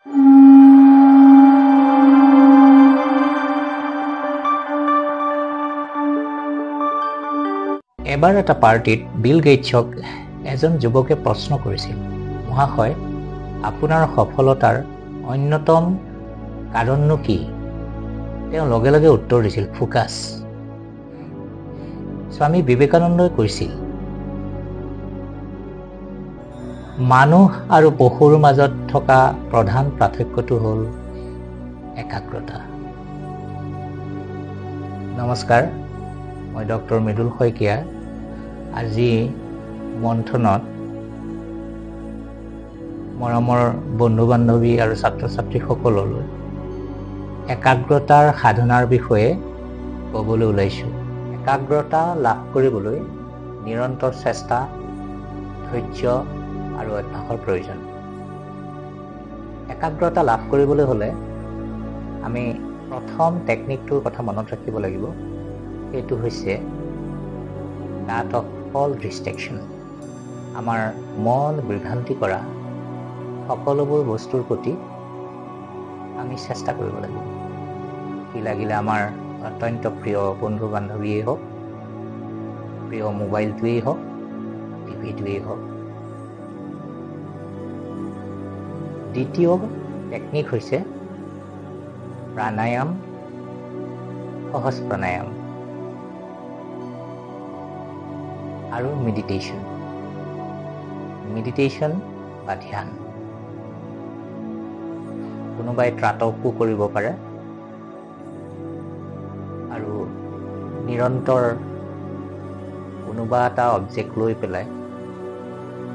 এবাৰ এটা পাৰ্টিত বিল গেটছক এজন যুৱকে প্ৰশ্ন কৰিছিল, মহাশয়, আপোনাৰ সফলতাৰ অন্যতম কাৰণনো কি? তেওঁ লগে লগে উত্তৰ দিছিল, ফোকাছ। স্বামী বিবেকানন্দই কৈছিল, মানুহ আৰু পশুৰ মাজত থকা প্ৰধান পাৰ্থক্যটো হ'ল একাগ্ৰতা। নমস্কাৰ, মই ডক্টৰ মৃদুল শইকীয়া। আজি মন্থনত মৰমৰ বন্ধু-বান্ধৱী আৰু ছাত্ৰ-ছাত্ৰীসকললৈ একাগ্ৰতাৰ সাধনাৰ বিষয়ে ক'বলৈ ওলাইছোঁ। একাগ্ৰতা লাভ কৰিবলৈ নিৰন্তৰ চেষ্টা, ধৈৰ্য আৰু অভ্যাসৰ প্ৰয়োজন। একাগ্ৰতা লাভ কৰিবলৈ হ'লে আমি প্ৰথম টেকনিকটোৰ কথা মনত ৰাখিব লাগিব। সেইটো হৈছে কাট অফ অল ডিষ্ট্ৰেকশ্যন। আমাৰ মন বিভ্ৰান্তি কৰা সকলোবোৰ বস্তুৰ প্ৰতি আমি চেষ্টা কৰিব লাগিব। কি লাগিলে আমাৰ অত্যন্ত প্ৰিয় বন্ধু-বান্ধৱীয়ে হওক, প্ৰিয় মোবাইলটোৱেই হওক, টিভিটোৱেই হওক। দ্বিতীয় টেকনিক হৈছে প্ৰাণায়াম, সহজ প্ৰাণায়াম আৰু মেডিটেশ্যন বা ধ্যান। কোনোবাই ত্ৰাটকো কৰিব পাৰে আৰু নিৰন্তৰ কোনোবা এটা অবজেক্ট লৈ পেলাই,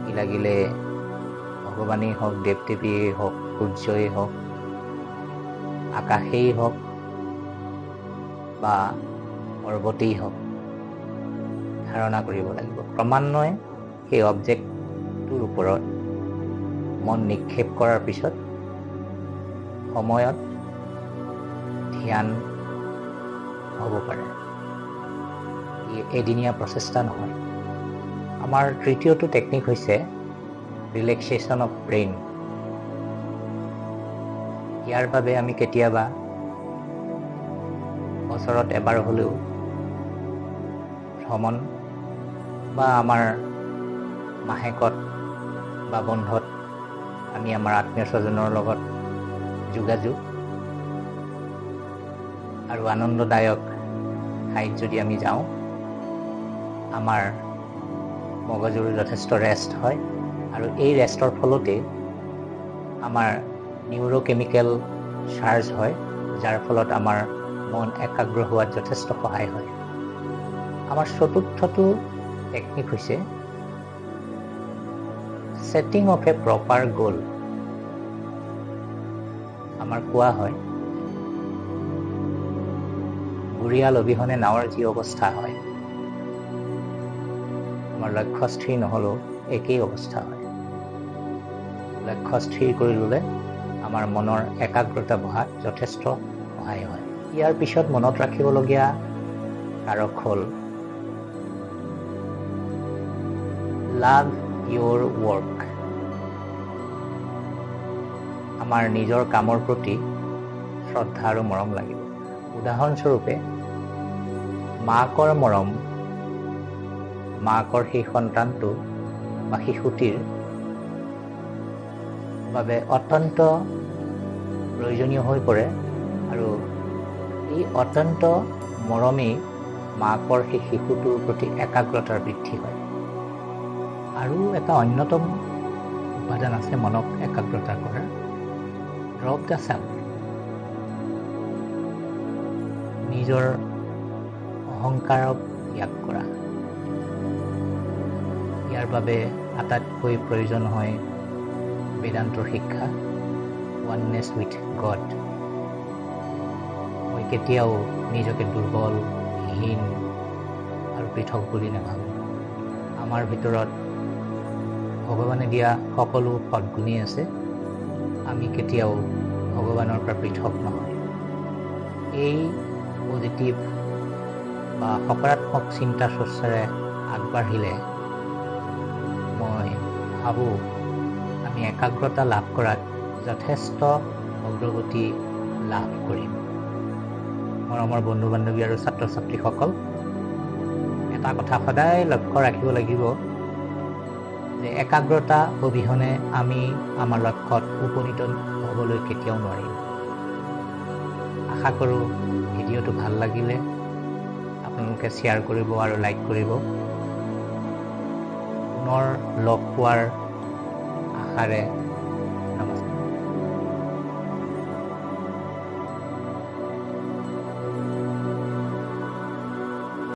কি লাগিলে ভগৱানেই হওক, দেৱ-দেৱীয়েই হওক, সূৰ্যই হওক, আকাশেই হওক বা পৰ্বতেই হওক, ধাৰণা কৰিব লাগিব। ক্ৰমান্বয়ে সেই অবজেক্টটোৰ ওপৰত মন নিক্ষেপ কৰাৰ পিছত সময়ত ধ্যান হ'ব পাৰে। এদিনীয়া প্ৰচেষ্টা নহয়। আমাৰ তৃতীয়টো টেকনিক হৈছে ৰিলেক্সেশ্যন অফ ব্ৰেইন। ইয়াৰ বাবে আমি কেতিয়াবা বছৰত এবাৰ হ'লেও ভ্ৰমণ বা আমাৰ মাহেকত বা বন্ধত আমি আমাৰ আত্মীয় স্বজনৰ লগত যোগাযোগ আৰু আনন্দদায়ক ঠাইত যদি আমি যাওঁ, আমাৰ মগজুৰ যথেষ্ট ৰেষ্ট হয় আৰু এই ৰেষ্টৰ ফলতে আমাৰ নিউৰোকেমিকেল চাৰ্জ হয়, যাৰ ফলত আমাৰ মন একাগ্ৰ হোৱাত যথেষ্ট সহায় হয়। আমাৰ চতুৰ্থটো টেকনিক হৈছে ছেটিং অফ এ প্ৰপাৰ গ'ল। আমাৰ কোৱা হয়, ঘঁৰিয়াল অবিহনে নাৱৰ যি অৱস্থা হয়, আমাৰ লক্ষ্য স্থিৰ নহ'লেও একেই অৱস্থা হয়। লক্ষ্য স্থিৰ কৰি ল'লে আমাৰ মনৰ একাগ্ৰতা বঢ়াত যথেষ্ট সহায় হয়। ইয়াৰ পিছত মনত ৰাখিবলগীয়া কাৰক হ'ল লাভ ইয়'ৰ ৱৰ্ক। আমাৰ নিজৰ কামৰ প্ৰতি শ্ৰদ্ধা আৰু মৰম লাগিব। উদাহৰণস্বৰূপে, মাকৰ মৰম, মাকৰ সেই সন্তানটো বা শিশুটিৰ বাবে অত্যন্ত প্ৰয়োজনীয় হৈ পৰে আৰু এই অত্যন্ত মৰমেই মাকৰ সেই শিশুটোৰ প্ৰতি একাগ্ৰতাৰ বৃদ্ধি হয়। আৰু এটা অন্যতম উপাদান আছে মনক একাগ্ৰতা কৰাৰ, ড্ৰপ দ্য চেল্ফ। নিজৰ অহংকাৰক ত্যাগ কৰা। ইয়াৰ বাবে আটাইতকৈ প্ৰয়োজন হয় বেদান্তৰ শিক্ষা, ওৱাননেছ উইথ গড। মই কেতিয়াও নিজকে দুৰ্বল, হীন আৰু পৃথক বুলি নাভাবোঁ। আমাৰ ভিতৰত ভগৱানে দিয়া সকলো সদ্গুণেই আছে। আমি কেতিয়াও ভগৱানৰ পৰা পৃথক নহয়। এই পজিটিভ বা সকাৰাত্মক চিন্তা চৰ্চাৰে আগবাঢ়িলে মই ভাবোঁ আমি একাগ্ৰতা লাভ কৰাত যথেষ্ট অগ্ৰগতি লাভ কৰিম। মৰমৰ বন্ধু বান্ধৱী আৰু ছাত্ৰ ছাত্ৰীসকল, এটা কথা সদায় লক্ষ্য ৰাখিব লাগিব যে একাগ্ৰতা অবিহনে আমি আমাৰ লক্ষ্যত উপনীত হ'বলৈ কেতিয়াও নোৱাৰিম। আশা কৰোঁ ভিডিঅ'টো ভাল লাগিলে আপোনালোকে শ্বেয়াৰ কৰিব আৰু লাইক কৰিব। পুনৰ লগ পোৱাৰ আশাৰে